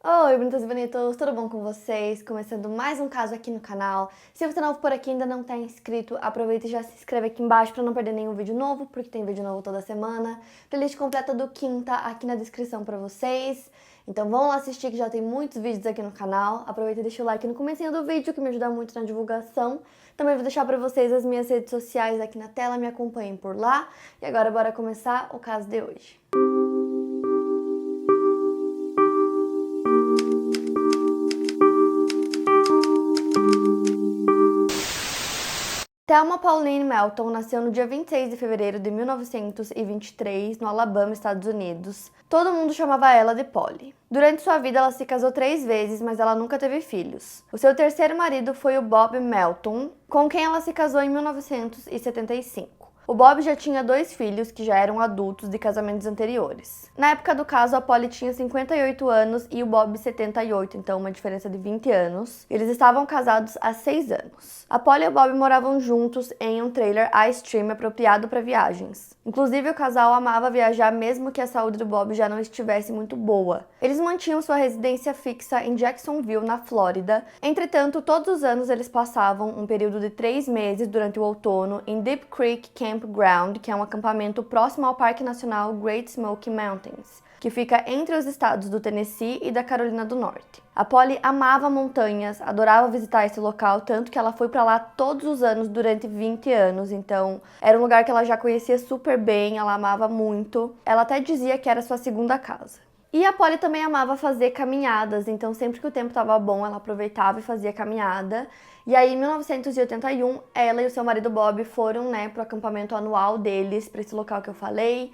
Oi, bonitas e bonitos, tudo bom com vocês? Começando mais um caso aqui no canal. Se você é novo por aqui e ainda não está inscrito, aproveita e já se inscreve aqui embaixo para não perder nenhum vídeo novo, porque tem vídeo novo toda semana. Playlist completa do Quinta aqui na descrição para vocês. Então vão lá assistir que já tem muitos vídeos aqui no canal. Aproveita e deixa o like no comecinho do vídeo que me ajuda muito na divulgação. Também vou deixar para vocês as minhas redes sociais aqui na tela, me acompanhem por lá. E agora bora começar o caso de hoje. Thelma Pauline Melton nasceu no dia 26 de fevereiro de 1923, no Alabama, Estados Unidos. Todo mundo chamava ela de Polly. Durante sua vida, ela se casou 3 vezes, mas ela nunca teve filhos. O seu terceiro marido foi o Bob Melton, com quem ela se casou em 1975. O Bob já tinha 2 filhos que já eram adultos de casamentos anteriores. Na época do caso, a Polly tinha 58 anos e o Bob 78, então uma diferença de 20 anos. Eles estavam casados há 6 anos. A Polly e o Bob moravam juntos em um trailer iStream apropriado para viagens. Inclusive, o casal amava viajar mesmo que a saúde do Bob já não estivesse muito boa. Eles mantinham sua residência fixa em Jacksonville, na Flórida. Entretanto, todos os anos eles passavam um período de 3 meses durante o outono em Deep Creek Campground, que é um acampamento próximo ao Parque Nacional Great Smoky Mountains, que fica entre os estados do Tennessee e da Carolina do Norte. A Polly amava montanhas, adorava visitar esse local, tanto que ela foi para lá todos os anos durante 20 anos, então era um lugar que ela já conhecia super bem, ela amava muito. Ela até dizia que era sua segunda casa. E a Polly também amava fazer caminhadas, então sempre que o tempo estava bom, ela aproveitava e fazia caminhada. E aí, em 1981, ela e o seu marido Bob foram, pro acampamento anual deles, para esse local que eu falei.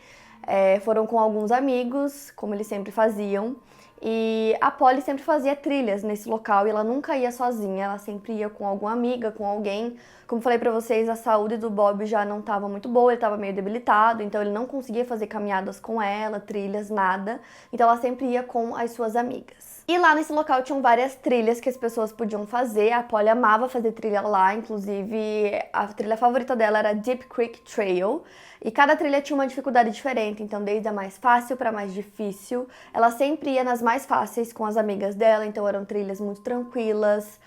Foram com alguns amigos, como eles sempre faziam. E a Polly sempre fazia trilhas nesse local e ela nunca ia sozinha, ela sempre ia com alguma amiga, com alguém. Como falei pra vocês, a saúde do Bob já não estava muito boa, ele estava meio debilitado, então ele não conseguia fazer caminhadas com ela, trilhas, nada. Então ela sempre ia com as suas amigas. E lá nesse local tinham várias trilhas que as pessoas podiam fazer. A Polly amava fazer trilha lá, inclusive a trilha favorita dela era Deep Creek Trail. E cada trilha tinha uma dificuldade diferente, então desde a mais fácil para a mais difícil. Ela sempre ia nas mais fáceis com as amigas dela, então eram trilhas muito tranquilas,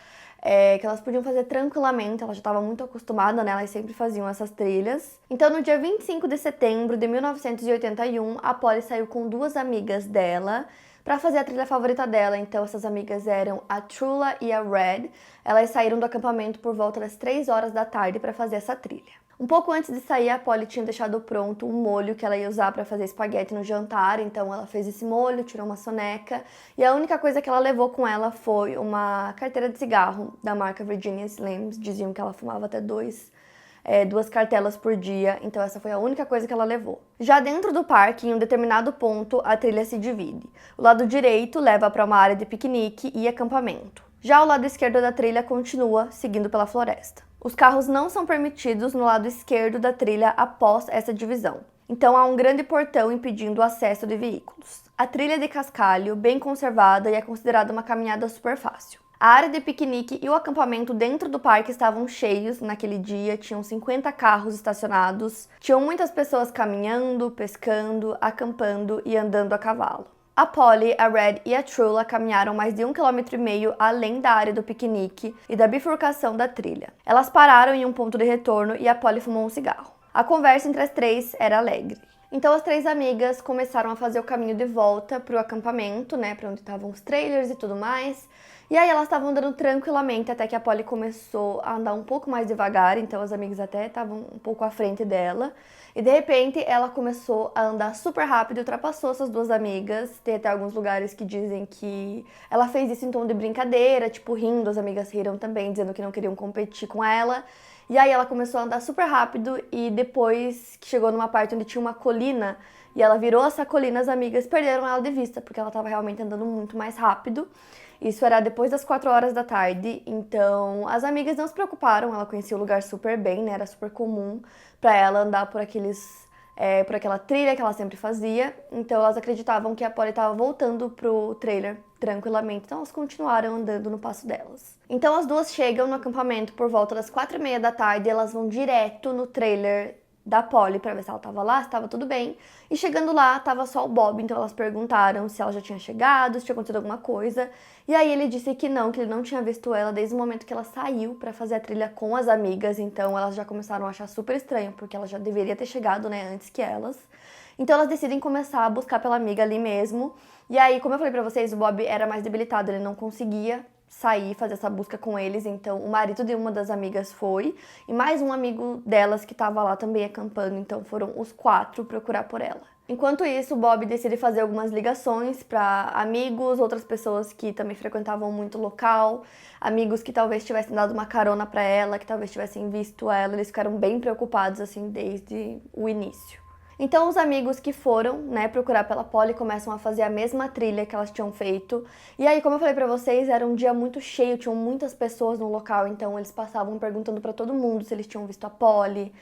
que elas podiam fazer tranquilamente, ela já estava muito acostumada, né? Elas sempre faziam essas trilhas. Então no dia 25 de setembro de 1981, a Polly saiu com 2 amigas dela para fazer a trilha favorita dela. Então essas amigas eram a Trula e a Red. Elas saíram do acampamento por volta das 3 horas da tarde para fazer essa trilha. Um pouco antes de sair, a Polly tinha deixado pronto um molho que ela ia usar para fazer espaguete no jantar, então ela fez esse molho, tirou uma soneca, e a única coisa que ela levou com ela foi uma carteira de cigarro da marca Virginia Slims. Diziam que ela fumava até 2 cartelas por dia, então essa foi a única coisa que ela levou. Já dentro do parque, em um determinado ponto, a trilha se divide. O lado direito leva para uma área de piquenique e acampamento. Já o lado esquerdo da trilha continua seguindo pela floresta. Os carros não são permitidos no lado esquerdo da trilha após essa divisão. Então há um grande portão impedindo o acesso de veículos. A trilha é de cascalho, bem conservada e é considerada uma caminhada super fácil. A área de piquenique e o acampamento dentro do parque estavam cheios naquele dia, tinham 50 carros estacionados, tinham muitas pessoas caminhando, pescando, acampando e andando a cavalo. A Polly, a Red e a Trula caminharam mais de 1,5 km além da área do piquenique e da bifurcação da trilha. Elas pararam em um ponto de retorno e a Polly fumou um cigarro. A conversa entre as 3 era alegre. Então as 3 amigas começaram a fazer o caminho de volta para o acampamento, para onde estavam os trailers e tudo mais. E aí elas estavam andando tranquilamente até que a Polly começou a andar um pouco mais devagar, então as amigas até estavam um pouco à frente dela. E de repente ela começou a andar super rápido e ultrapassou essas 2 amigas. Tem até alguns lugares que dizem que ela fez isso em tom de brincadeira, tipo rindo, as amigas riram também, dizendo que não queriam competir com ela. E aí ela começou a andar super rápido e depois que chegou numa parte onde tinha uma colina e ela virou essa colina, as amigas perderam ela de vista, porque ela estava realmente andando muito mais rápido. Isso era depois das 4 horas da tarde, então as amigas não se preocuparam, ela conhecia o lugar super bem, era super comum para ela andar por aquela trilha que ela sempre fazia, então elas acreditavam que a Polly estava voltando pro trailer tranquilamente, então elas continuaram andando no passo delas. Então as 2 chegam no acampamento por volta das 4h30 da tarde e elas vão direto no trailer da Polly pra ver se ela tava lá, se tava tudo bem. E chegando lá, tava só o Bob, então elas perguntaram se ela já tinha chegado, se tinha acontecido alguma coisa. E aí ele disse que ele não tinha visto ela desde o momento que ela saiu pra fazer a trilha com as amigas. Então elas já começaram a achar super estranho, porque ela já deveria ter chegado, né, antes que elas. Então elas decidem começar a buscar pela amiga ali mesmo. E aí, como eu falei pra vocês, o Bob era mais debilitado, ele não conseguia sair, fazer essa busca com eles. Então o marido de uma das amigas foi, e mais um amigo delas que tava lá também acampando. Então foram os 4 procurar por ela. Enquanto isso, o Bob decide fazer algumas ligações para amigos, outras pessoas que também frequentavam muito o local, amigos que talvez tivessem dado uma carona para ela, que talvez tivessem visto ela. Eles ficaram bem preocupados assim desde o início. Então os amigos que foram, né, procurar pela Polly começam a fazer a mesma trilha que elas tinham feito. E aí, como eu falei pra vocês, era um dia muito cheio, tinham muitas pessoas no local, então eles passavam perguntando pra todo mundo se eles tinham visto a Polly,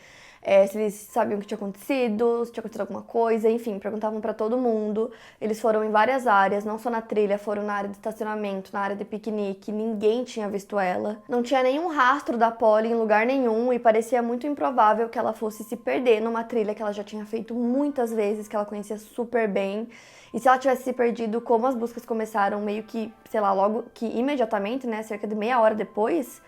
se eles sabiam o que tinha acontecido, se tinha acontecido alguma coisa, enfim, perguntavam pra todo mundo. Eles foram em várias áreas, não só na trilha, foram na área de estacionamento, na área de piquenique, ninguém tinha visto ela. Não tinha nenhum rastro da Polly em lugar nenhum e parecia muito improvável que ela fosse se perder numa trilha que ela já tinha feito muitas vezes, que ela conhecia super bem. E se ela tivesse se perdido, como as buscas começaram meio que, sei lá, logo que imediatamente, né, cerca de meia hora depois,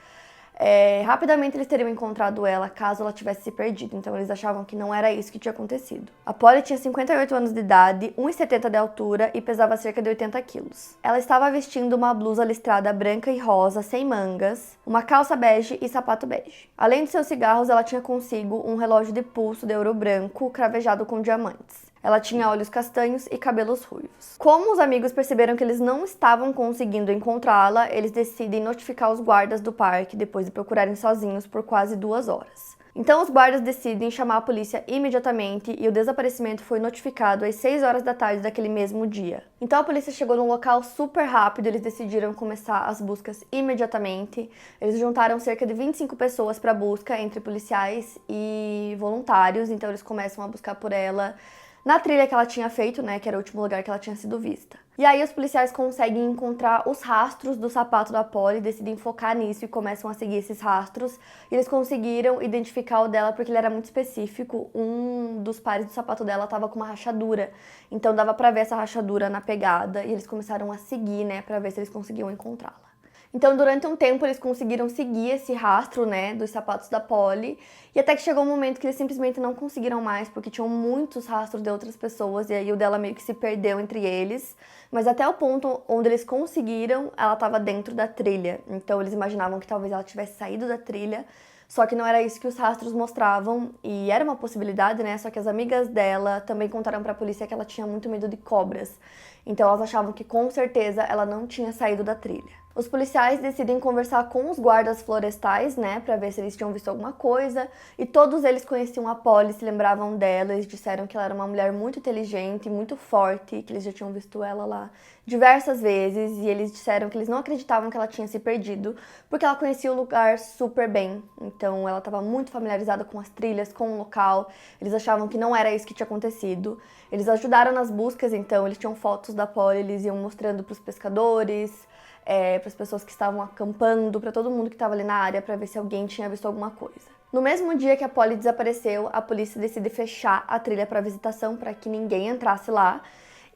rapidamente eles teriam encontrado ela caso ela tivesse se perdido, então eles achavam que não era isso que tinha acontecido. A Polly tinha 58 anos de idade, 1,70 de altura e pesava cerca de 80 quilos. Ela estava vestindo uma blusa listrada branca e rosa, sem mangas, uma calça bege e sapato bege. Além de seus cigarros, ela tinha consigo um relógio de pulso de ouro branco cravejado com diamantes. Ela tinha olhos castanhos e cabelos ruivos. Como os amigos perceberam que eles não estavam conseguindo encontrá-la, eles decidem notificar os guardas do parque depois de procurarem sozinhos por quase 2 horas. Então os guardas decidem chamar a polícia imediatamente e o desaparecimento foi notificado às 6 horas da tarde daquele mesmo dia. Então a polícia chegou num local super rápido, eles decidiram começar as buscas imediatamente. Eles juntaram cerca de 25 pessoas para a busca, entre policiais e voluntários, então eles começam a buscar por ela na trilha que ela tinha feito, né, que era o último lugar que ela tinha sido vista. E aí os policiais conseguem encontrar os rastros do sapato da Polly, decidem focar nisso e começam a seguir esses rastros. E eles conseguiram identificar o dela porque ele era muito específico. Um dos pares do sapato dela estava com uma rachadura, então dava pra ver essa rachadura na pegada e eles começaram a seguir, né, pra ver se eles conseguiam encontrá-la. Então, durante um tempo, eles conseguiram seguir esse rastro, né, dos sapatos da Polly, e até que chegou um momento que eles simplesmente não conseguiram mais, porque tinham muitos rastros de outras pessoas, e aí o dela meio que se perdeu entre eles. Mas até o ponto onde eles conseguiram, ela estava dentro da trilha. Então, eles imaginavam que talvez ela tivesse saído da trilha, só que não era isso que os rastros mostravam, e era uma possibilidade, né, só que as amigas dela também contaram pra polícia que ela tinha muito medo de cobras. Então, elas achavam que com certeza ela não tinha saído da trilha. Os policiais decidem conversar com os guardas florestais, né, pra ver se eles tinham visto alguma coisa, e todos eles conheciam a Polly, se lembravam dela, eles disseram que ela era uma mulher muito inteligente, muito forte, que eles já tinham visto ela lá diversas vezes, e eles disseram que eles não acreditavam que ela tinha se perdido, porque ela conhecia o lugar super bem, então ela estava muito familiarizada com as trilhas, com o local, eles achavam que não era isso que tinha acontecido. Eles ajudaram nas buscas, então eles tinham fotos da Polly, eles iam mostrando para os pescadores, para as pessoas que estavam acampando, para todo mundo que estava ali na área, para ver se alguém tinha visto alguma coisa. No mesmo dia que a Polly desapareceu, a polícia decide fechar a trilha para visitação para que ninguém entrasse lá.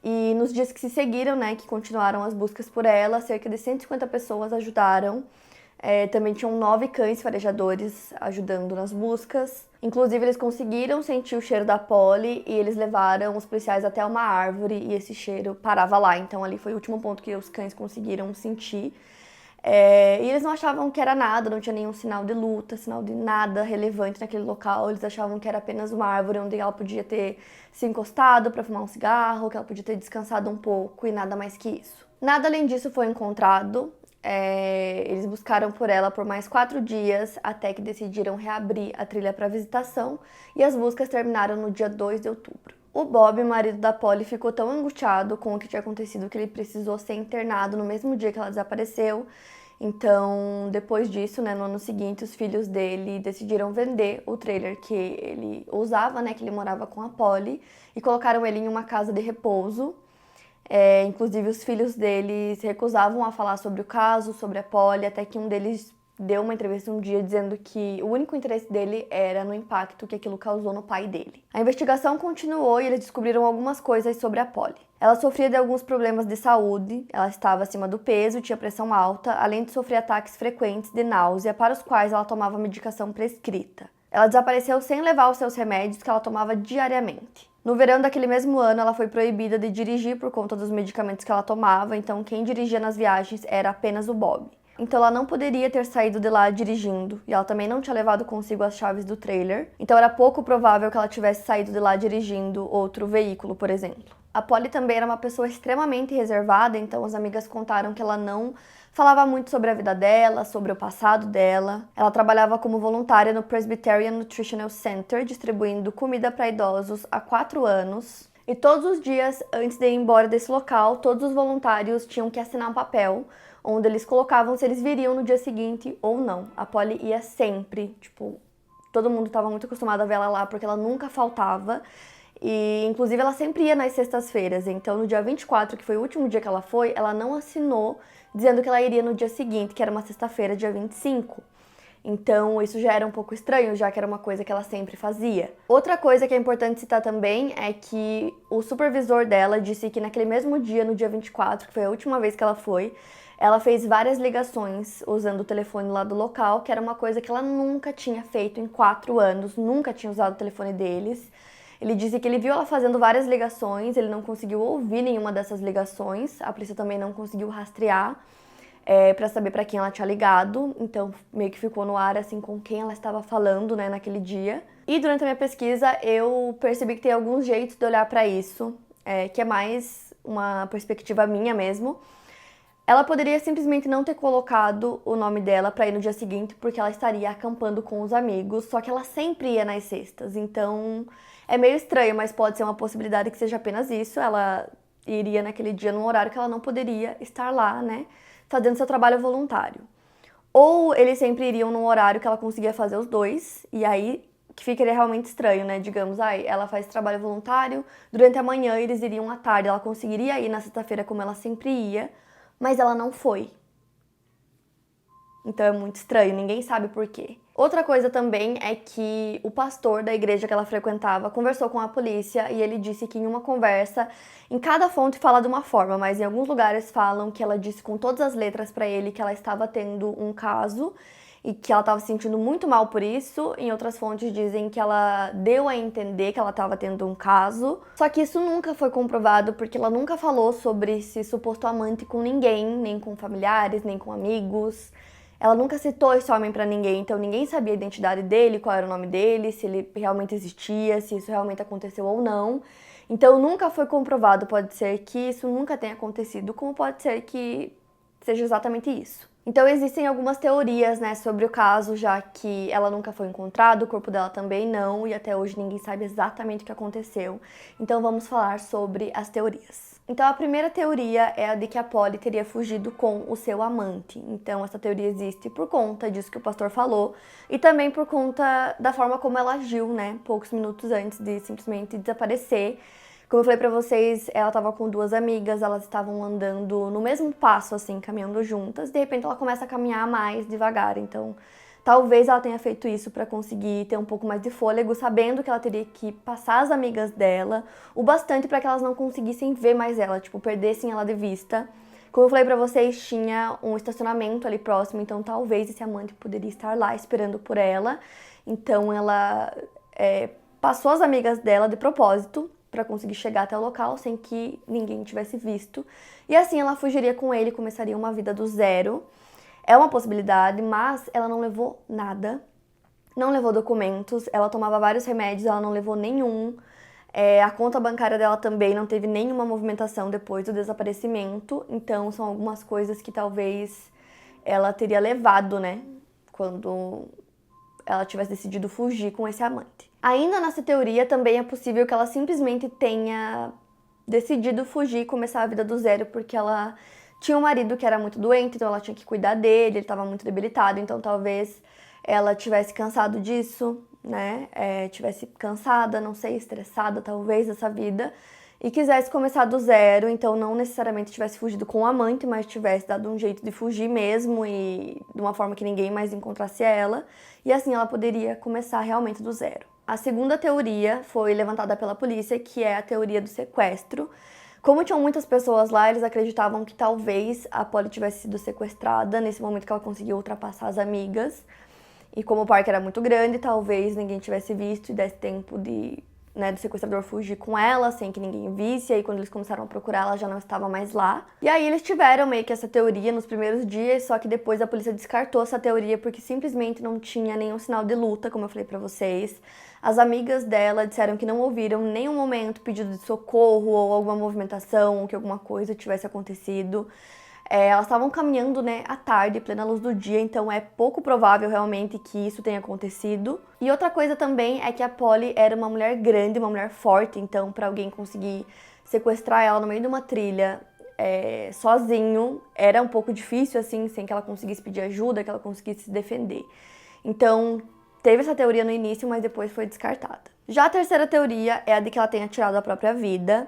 E nos dias que se seguiram, né, que continuaram as buscas por ela, cerca de 150 pessoas ajudaram. Também tinham 9 cães farejadores ajudando nas buscas. Inclusive, eles conseguiram sentir o cheiro da Polly e eles levaram os policiais até uma árvore e esse cheiro parava lá. Então, ali foi o último ponto que os cães conseguiram sentir. E eles não achavam que era nada, não tinha nenhum sinal de luta, sinal de nada relevante naquele local. Eles achavam que era apenas uma árvore onde ela podia ter se encostado para fumar um cigarro, que ela podia ter descansado um pouco e nada mais que isso. Nada além disso foi encontrado. Eles buscaram por ela por mais 4 dias, até que decidiram reabrir a trilha para visitação, e as buscas terminaram no dia 2 de outubro. O Bob, marido da Polly, ficou tão angustiado com o que tinha acontecido que ele precisou ser internado no mesmo dia que ela desapareceu. Então, depois disso, né, no ano seguinte, os filhos dele decidiram vender o trailer que ele usava, né, que ele morava com a Polly, e colocaram ele em uma casa de repouso. Inclusive, os filhos deles recusavam a falar sobre o caso, sobre a Polly, até que um deles deu uma entrevista um dia dizendo que o único interesse dele era no impacto que aquilo causou no pai dele. A investigação continuou e eles descobriram algumas coisas sobre a Polly. Ela sofria de alguns problemas de saúde, ela estava acima do peso, tinha pressão alta, além de sofrer ataques frequentes de náusea, para os quais ela tomava medicação prescrita. Ela desapareceu sem levar os seus remédios que ela tomava diariamente. No verão daquele mesmo ano, ela foi proibida de dirigir por conta dos medicamentos que ela tomava, então quem dirigia nas viagens era apenas o Bob. Então ela não poderia ter saído de lá dirigindo, e ela também não tinha levado consigo as chaves do trailer, então era pouco provável que ela tivesse saído de lá dirigindo outro veículo, por exemplo. A Polly também era uma pessoa extremamente reservada, então as amigas contaram que ela não falava muito sobre a vida dela, sobre o passado dela. Ela trabalhava como voluntária no Presbyterian Nutritional Center, distribuindo comida para idosos há 4 anos. E todos os dias, antes de ir embora desse local, todos os voluntários tinham que assinar um papel onde eles colocavam se eles viriam no dia seguinte ou não. A Polly ia sempre, todo mundo estava muito acostumado a ver ela lá porque ela nunca faltava. E, inclusive, ela sempre ia nas sextas-feiras. Então, no dia 24, que foi o último dia que ela foi, ela não assinou dizendo que ela iria no dia seguinte, que era uma sexta-feira, dia 25. Então, isso já era um pouco estranho, já que era uma coisa que ela sempre fazia. Outra coisa que é importante citar também é que o supervisor dela disse que naquele mesmo dia, no dia 24, que foi a última vez que ela fez várias ligações usando o telefone lá do local, que era uma coisa que ela nunca tinha feito em 4 anos, nunca tinha usado o telefone deles. Ele disse que ele viu ela fazendo várias ligações, ele não conseguiu ouvir nenhuma dessas ligações, a polícia também não conseguiu rastrear para saber para quem ela tinha ligado, então meio que ficou no ar assim com quem ela estava falando, né, naquele dia. E durante a minha pesquisa eu percebi que tem alguns jeitos de olhar para isso, que é mais uma perspectiva minha mesmo. Ela poderia simplesmente não ter colocado o nome dela para ir no dia seguinte, porque ela estaria acampando com os amigos, só que ela sempre ia nas sextas, então é meio estranho, mas pode ser uma possibilidade que seja apenas isso. Ela iria naquele dia num horário que ela não poderia estar lá, né, fazendo seu trabalho voluntário. Ou eles sempre iriam num horário que ela conseguia fazer os dois, e aí que ficaria realmente estranho, né, digamos, ela faz trabalho voluntário, durante a manhã eles iriam à tarde, ela conseguiria ir na sexta-feira como ela sempre ia, mas ela não foi. Então é muito estranho, ninguém sabe por quê. Outra coisa também é que o pastor da igreja que ela frequentava conversou com a polícia e ele disse que em uma conversa, em cada fonte fala de uma forma, mas em alguns lugares falam que ela disse com todas as letras para ele que ela estava tendo um caso e que ela estava se sentindo muito mal por isso. Em outras fontes dizem que ela deu a entender que ela estava tendo um caso. Só que isso nunca foi comprovado porque ela nunca falou sobre esse suposto amante com ninguém, nem com familiares, nem com amigos. Ela nunca citou esse homem pra ninguém, então ninguém sabia a identidade dele, qual era o nome dele, se ele realmente existia, se isso realmente aconteceu ou não. Então nunca foi comprovado, pode ser que isso nunca tenha acontecido, como pode ser que seja exatamente isso. Então existem algumas teorias, né, sobre o caso, já que ela nunca foi encontrada, o corpo dela também não, e até hoje ninguém sabe exatamente o que aconteceu. Então vamos falar sobre as teorias. Então a primeira teoria é a de que a Polly teria fugido com o seu amante. Então essa teoria existe por conta disso que o pastor falou e também por conta da forma como ela agiu, né, poucos minutos antes de simplesmente desaparecer. Como eu falei pra vocês, ela tava com 2 amigas, elas estavam andando no mesmo passo, assim, caminhando juntas. De repente ela começa a caminhar mais devagar, então talvez ela tenha feito isso pra conseguir ter um pouco mais de fôlego, sabendo que ela teria que passar as amigas dela o bastante pra que elas não conseguissem ver mais ela, perdessem ela de vista. Como eu falei pra vocês, tinha um estacionamento ali próximo, então talvez esse amante poderia estar lá esperando por ela. Então ela passou as amigas dela de propósito para conseguir chegar até o local sem que ninguém tivesse visto. E assim ela fugiria com ele e começaria uma vida do zero. É uma possibilidade, mas ela não levou nada. Não levou documentos, ela tomava vários remédios, ela não levou nenhum. A conta bancária dela também não teve nenhuma movimentação depois do desaparecimento. Então são algumas coisas que talvez ela teria levado, né, quando ela tivesse decidido fugir com esse amante. Ainda nessa teoria, também é possível que ela simplesmente tenha decidido fugir e começar a vida do zero, porque ela tinha um marido que era muito doente, então ela tinha que cuidar dele, ele estava muito debilitado, então talvez ela tivesse cansado disso, né? Tivesse cansada, não sei, estressada talvez dessa vida, e quisesse começar do zero, então não necessariamente tivesse fugido com o amante, mas tivesse dado um jeito de fugir mesmo e de uma forma que ninguém mais encontrasse ela, e assim ela poderia começar realmente do zero. A segunda teoria foi levantada pela polícia, que é a teoria do sequestro. Como tinham muitas pessoas lá, eles acreditavam que talvez a Polly tivesse sido sequestrada nesse momento que ela conseguiu ultrapassar as amigas. E como o parque era muito grande, talvez ninguém tivesse visto e desse tempo do sequestrador fugir com ela, sem que ninguém visse. E aí, quando eles começaram a procurar, ela já não estava mais lá. E aí, eles tiveram meio que essa teoria nos primeiros dias, só que depois a polícia descartou essa teoria porque simplesmente não tinha nenhum sinal de luta, como eu falei pra vocês. As amigas dela disseram que não ouviram em nenhum momento pedido de socorro ou alguma movimentação, ou que alguma coisa tivesse acontecido. Elas estavam caminhando, né, à tarde, plena luz do dia, então é pouco provável realmente que isso tenha acontecido. E outra coisa também é que a Polly era uma mulher grande, uma mulher forte, então para alguém conseguir sequestrar ela no meio de uma trilha sozinho era um pouco difícil, assim, sem que ela conseguisse pedir ajuda, que ela conseguisse se defender. Então teve essa teoria no início, mas depois foi descartada. Já a terceira teoria é a de que ela tenha tirado a própria vida.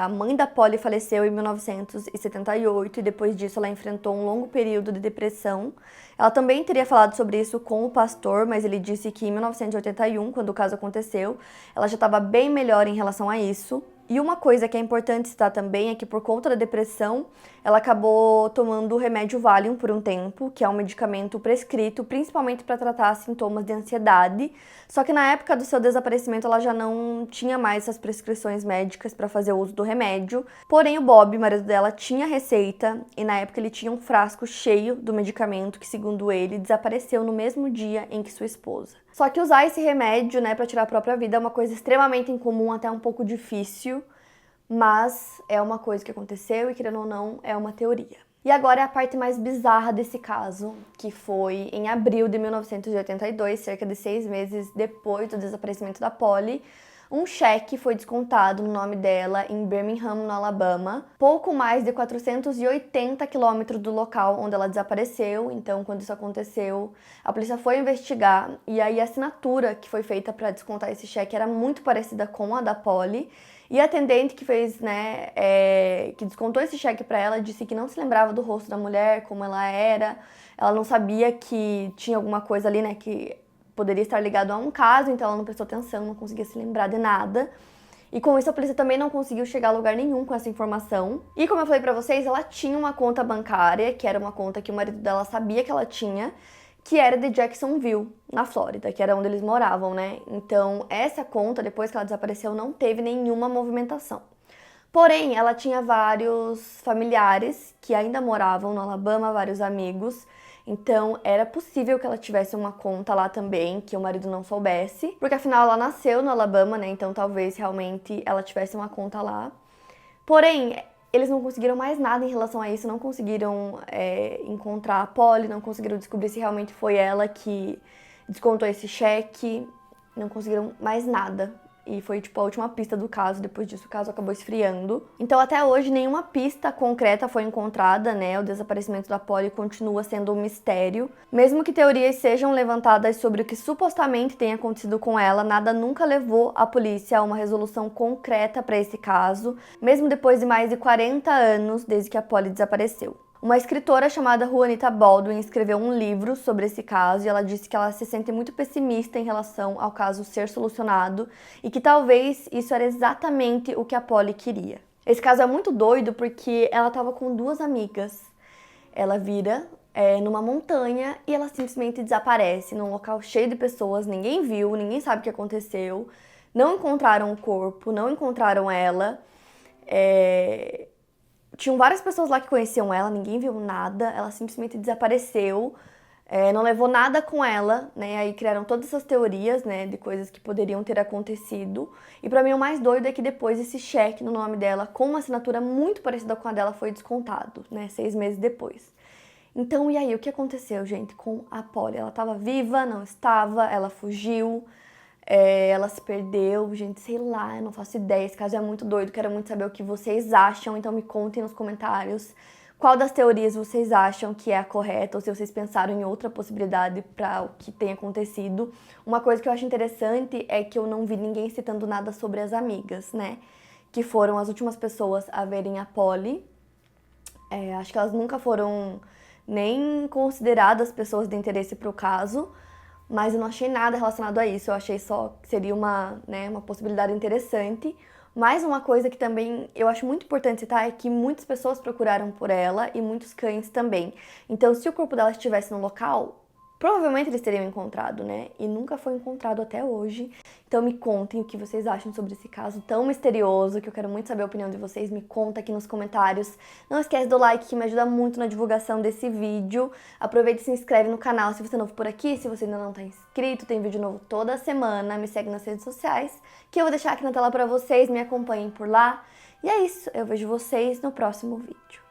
A mãe da Polly faleceu em 1978 e depois disso ela enfrentou um longo período de depressão. Ela também teria falado sobre isso com o pastor, mas ele disse que em 1981, quando o caso aconteceu, ela já estava bem melhor em relação a isso. E uma coisa que é importante citar também é que por conta da depressão, ela acabou tomando o remédio Valium por um tempo, que é um medicamento prescrito principalmente para tratar sintomas de ansiedade. Só que na época do seu desaparecimento ela já não tinha mais essas prescrições médicas para fazer uso do remédio. Porém, o Bob, marido dela, tinha receita e na época ele tinha um frasco cheio do medicamento que, segundo ele, desapareceu no mesmo dia em que sua esposa. Só que usar esse remédio, né, para tirar a própria vida é uma coisa extremamente incomum, até um pouco difícil, mas é uma coisa que aconteceu e, querendo ou não, é uma teoria. E agora é a parte mais bizarra desse caso, que foi em abril de 1982, cerca de 6 meses depois do desaparecimento da Polly. Um cheque foi descontado no nome dela em Birmingham, no Alabama, pouco mais de 480 quilômetros do local onde ela desapareceu. Então, quando isso aconteceu, a polícia foi investigar e aí a assinatura que foi feita para descontar esse cheque era muito parecida com a da Polly. E a atendente que fez, né, que descontou esse cheque para ela, disse que não se lembrava do rosto da mulher, como ela era. Ela não sabia que tinha alguma coisa ali, né, que poderia estar ligado a um caso, então ela não prestou atenção, não conseguia se lembrar de nada. E com isso a polícia também não conseguiu chegar a lugar nenhum com essa informação. E como eu falei pra vocês, ela tinha uma conta bancária, que era uma conta que o marido dela sabia que ela tinha, que era de Jacksonville, na Flórida, que era onde eles moravam, né? Então essa conta, depois que ela desapareceu, não teve nenhuma movimentação. Porém, ela tinha vários familiares que ainda moravam no Alabama, vários amigos. Então, era possível que ela tivesse uma conta lá também, que o marido não soubesse. Porque, afinal, ela nasceu no Alabama, né? Então, talvez, realmente, ela tivesse uma conta lá. Porém, eles não conseguiram mais nada em relação a isso. Não conseguiram encontrar a Polly, não conseguiram descobrir se realmente foi ela que descontou esse cheque. Não conseguiram mais nada. E foi, tipo, a última pista do caso. Depois disso, o caso acabou esfriando. Então, até hoje, nenhuma pista concreta foi encontrada, né? O desaparecimento da Polly continua sendo um mistério. Mesmo que teorias sejam levantadas sobre o que supostamente tenha acontecido com ela, nada nunca levou a polícia a uma resolução concreta para esse caso, mesmo depois de mais de 40 anos desde que a Polly desapareceu. Uma escritora chamada Juanita Baldwin escreveu um livro sobre esse caso e ela disse que ela se sente muito pessimista em relação ao caso ser solucionado e que talvez isso era exatamente o que a Polly queria. Esse caso é muito doido porque ela estava com duas amigas. Ela vira numa montanha e ela simplesmente desaparece num local cheio de pessoas, ninguém viu, ninguém sabe o que aconteceu, não encontraram o corpo, não encontraram ela. Tinham várias pessoas lá que conheciam ela, ninguém viu nada, ela simplesmente desapareceu, não levou nada com ela, né? Aí criaram todas essas teorias, né, de coisas que poderiam ter acontecido. E pra mim o mais doido é que depois esse cheque no nome dela, com uma assinatura muito parecida com a dela, foi descontado, né, 6 meses depois. Então, e aí, o que aconteceu, gente, com a Polly? Ela estava viva, não estava, ela fugiu. Ela se perdeu, gente, sei lá, eu não faço ideia. Esse caso é muito doido, quero muito saber o que vocês acham, então me contem nos comentários qual das teorias vocês acham que é a correta, ou se vocês pensaram em outra possibilidade para o que tem acontecido. Uma coisa que eu acho interessante é que eu não vi ninguém citando nada sobre as amigas, né? que foram as últimas pessoas a verem a Polly. Acho que elas nunca foram nem consideradas pessoas de interesse para o caso, mas eu não achei nada relacionado a isso. Eu achei só que seria uma possibilidade interessante. Mas uma coisa que também eu acho muito importante citar é que muitas pessoas procuraram por ela e muitos cães também. Então, se o corpo dela estivesse no local, provavelmente eles teriam encontrado, né? E nunca foi encontrado até hoje. Então me contem o que vocês acham sobre esse caso tão misterioso, que eu quero muito saber a opinião de vocês. Me conta aqui nos comentários. Não esquece do like, que me ajuda muito na divulgação desse vídeo. Aproveita e se inscreve no canal se você é novo por aqui. Se você ainda não está inscrito, tem vídeo novo toda semana. Me segue nas redes sociais, que eu vou deixar aqui na tela para vocês. Me acompanhem por lá. E é isso, eu vejo vocês no próximo vídeo.